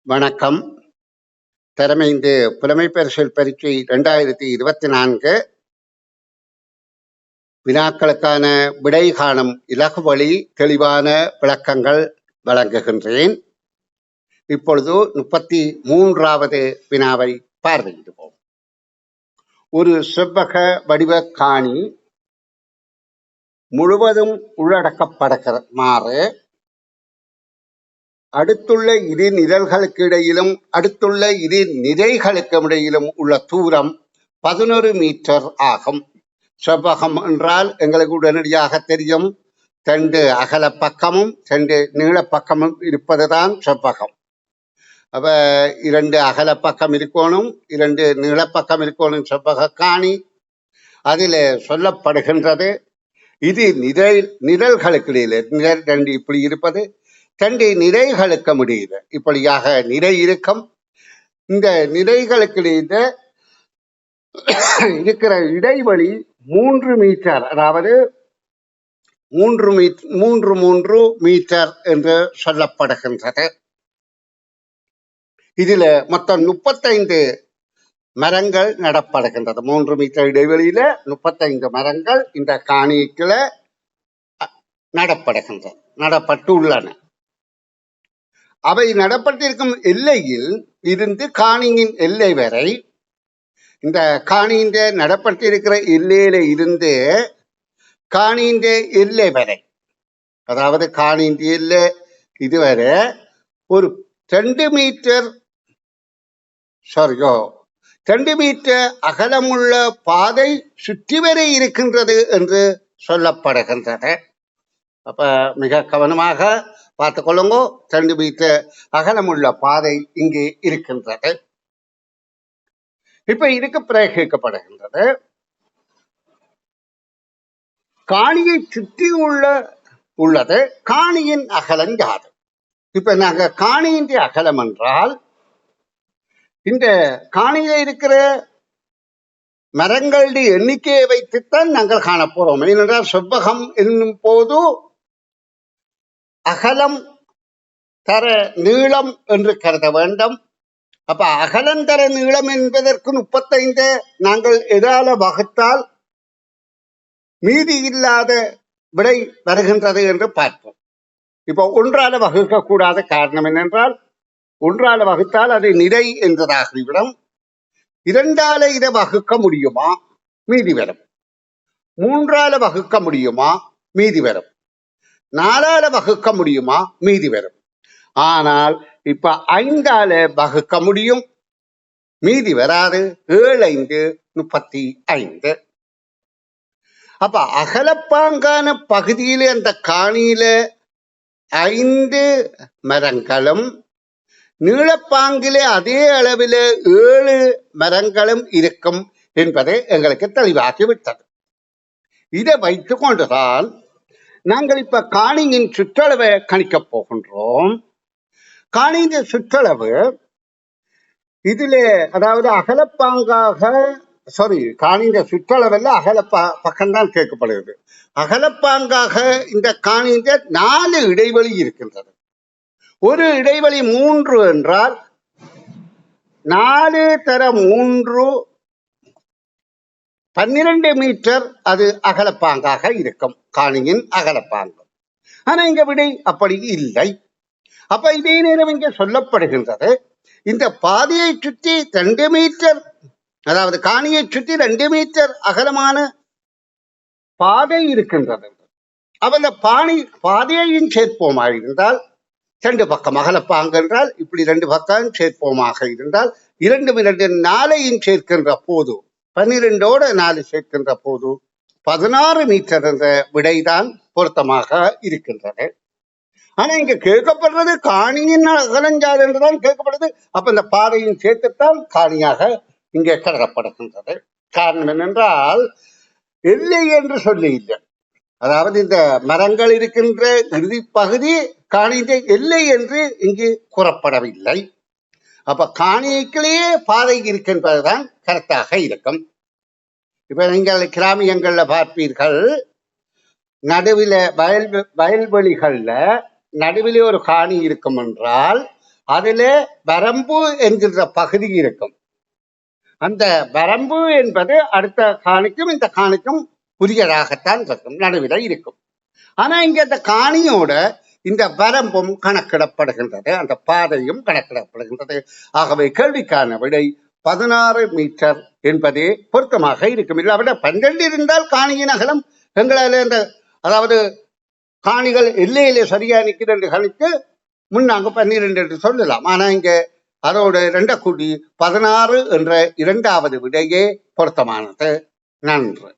வணக்கம். திறமைந்து புலமை பரிசில் பரீட்சை 2024 வினாக்களுக்கான விடை காணும் இலகு வழி தெளிவான விளக்கங்கள் வழங்குகின்றேன். இப்பொழுது 33வது வினாவை பார்வையிடுவோம். ஒரு செவ்வக வடிவ காணி முழுவதும் உள்ளடக்கப்படுமாறு அடுத்துள்ள இரு நிழல்களுக்கு இடையிலும் அடுத்துள்ள இரு நிறைகளுக்கும் இடையிலும் உள்ள தூரம் 11 மீட்டர் ஆகும். செவ்வகம் என்றால் எங்களுக்கு உடனடியாக தெரியும், 2 அகல பக்கமும் 2 நீள பக்கமும் இருப்பதுதான் செவ்வகம். அப்ப 2 அகல பக்கம் இருக்கணும், 2 நீளப்பக்கம் இருக்கணும் செவ்வக காணி. அதில் சொல்லப்படுகின்றது, இது நிழல்களுக்கு இடையில நிழல் 2 இப்படி இருப்பது, 2 நிறைகளுக்கு முடியுது இப்படியாக நிறை இருக்கும். இந்த நிறைகளுக்கு இடையில இருக்கிற இடைவெளி 3 மீட்டர், அதாவது 3 மீட்டர் என்று சொல்லப்படுகின்றது. இதுல மொத்தம் 35 மரங்கள் நடப்படுகின்றது. 3 மீட்டர் இடைவெளியில 35 மரங்கள் இந்த காணிக்குள்ள நடப்பட்டு உள்ளன. அவை நடப்பட்டிருக்கும் எல்லையில் இருந்து காணியின் எல்லை வரை, இந்த காணியின் நடப்பட்டிருக்கிற எல்லையில இருந்து காணியின் எல்லை வரை, அதாவது காணியின் எல்லை இதுவரை ஒரு 2 மீட்டர் அகலமுள்ள பாதை சுற்றி வரை இருக்கின்றது என்று சொல்லப்படுகின்றது. அப்ப மிக கவனமாக பார்த்துக் கொள்ளுங்க. 2 மீட்டர் அகலமுள்ள பாதை இங்கே இருக்கின்றது. இப்ப இதுக்கு பிரயோகிக்கப்படுகின்றது, காணியை சுற்றி உள்ளது காணியின் அகலம் யாது? இப்ப நாங்க காணியின் அகலம் என்றால் இந்த காணியில இருக்கிற மரங்களுடைய எண்ணிக்கையை வைத்துத்தான் நாங்கள் காணப்போறோம். ஏனென்றால் செவ்வகம் என்னும் போது அகலம் தர நீளம் என்று கருத வேண்டும். அப்ப அகலம் தர நீளம் என்பதற்கு 35 நாங்கள் எதால வகுத்தால் மீதி இல்லாத விடை வருகின்றது என்று பார்ப்போம். இப்போ 1ஆல வகுக்க கூடாத காரணம் என்னென்றால், 1ஆல வகுத்தால் அது நிறை என்றதாகிவிடும். 2ஆல இதை வகுக்க முடியுமா? மீதி வரும். 3ஆல வகுக்க முடியுமா? மீதி வரும். 4ஆல வகுக்க முடியுமா? மீதி வரும். ஆனால் இப்ப 5ஆல வகுக்க முடியும், மீதி வராது. 7 5 35. அப்ப அகலப்பாங்கான பகுதியில அந்த காணியில 5 மரங்களும், நீளப்பாங்கிலே அதே அளவில் 7 மரங்களும் இருக்கும் என்பதை எங்களுக்கு தெளிவாக்கிவிட்டது. இதை வைத்துக் கொண்டுதான் நாங்கள் இப்ப காணியின் சுற்றளவை கணிக்கப் போகின்றோம். காணியின் சுற்றளவு இதுல, அதாவது அகலப்பாங்காக காணியின் சுற்றளவில் அகல பக்கம்தான் கேட்கப்படுகிறது. அகலப்பாங்காக இந்த காணியின் 4 இடைவெளி இருக்கின்றது. ஒரு இடைவெளி 3 என்றால் 4 தர 3 12 மீட்டர் அது அகலப்பாங்காக இருக்கும், காணியின் அகலப்பாங்கு. ஆனா இங்க விடை அப்படி இல்லை. அப்ப இதே நேரம் இங்க சொல்லப்படுகின்றது, இந்த பாதையை சுற்றி 2 மீட்டர், அதாவது காணியை சுற்றி 2 மீட்டர் அகலமான பாதை இருக்கின்றது. அப்ப இந்த பாதையையும் சேர்ப்போமாக இருந்தால், 2 பக்கம் அகலப்பாங்கு என்றால் இப்படி 2 பக்கம் சேர்ப்போமாக இருந்தால் 2 2 4ஐயும் சேர்க்கின்ற போது, 12ஓட 4 சேர்க்கின்ற போது 16 மீட்டர் என்ற விடைதான் பொருத்தமாக இருக்கின்றது. ஆனா இங்க கேட்கப்படுறது காணியின் அகலஞ்சாது என்றுதான் கேட்கப்படுது. அப்ப இந்த பாதையும் சேர்த்துத்தான் காணியாக இங்கே கருதப்படுகின்றது. காரணம் என்னென்றால், எல்லை என்று சொல்லி இல்லை, அதாவது இந்த மரங்கள் இருக்கின்ற இறுதி பகுதி காணியின் எல்லை என்று இங்கு கூறப்படவில்லை. அப்ப காணிக்குள்ளேயே பாதை இருக்கின்றதுதான் கரெக்டாக இருக்கும். இப்ப நீங்கள் கிராமியங்கள்ல பார்ப்பீர்கள், நடுவில் வயல்வெளிகள்ல நடுவிலே ஒரு காணி இருக்கும் என்றால் அதிலே வரம்பு என்கின்ற பகுதி இருக்கும். அந்த வரம்பு என்பது அடுத்த காணிக்கும் இந்த காணிக்கும் உரியதாகத்தான் இருக்கும், நடுவில இருக்கும். ஆனா இங்க அந்த காணியோட இந்த வரம்பும் கணக்கிடப்படுகின்றது, அந்த பாதையும் கணக்கிடப்படுகின்றது. ஆகவே கேள்விக்கான விடை 16 மீட்டர் என்பதே பொருத்தமாக இருக்கும். இல்லாவிட 12 இருந்தால் காணியின் அகலம் எங்களால் இந்த அதாவது காணிகள் எல்லையிலே சரியா நிற்கிறது என்று கணித்து முன்னாங்க 12 என்று சொல்லலாம். ஆனா இங்க அதோட 2 கூடி 16 என்ற இரண்டாவது விடையே பொருத்தமானது. நன்று.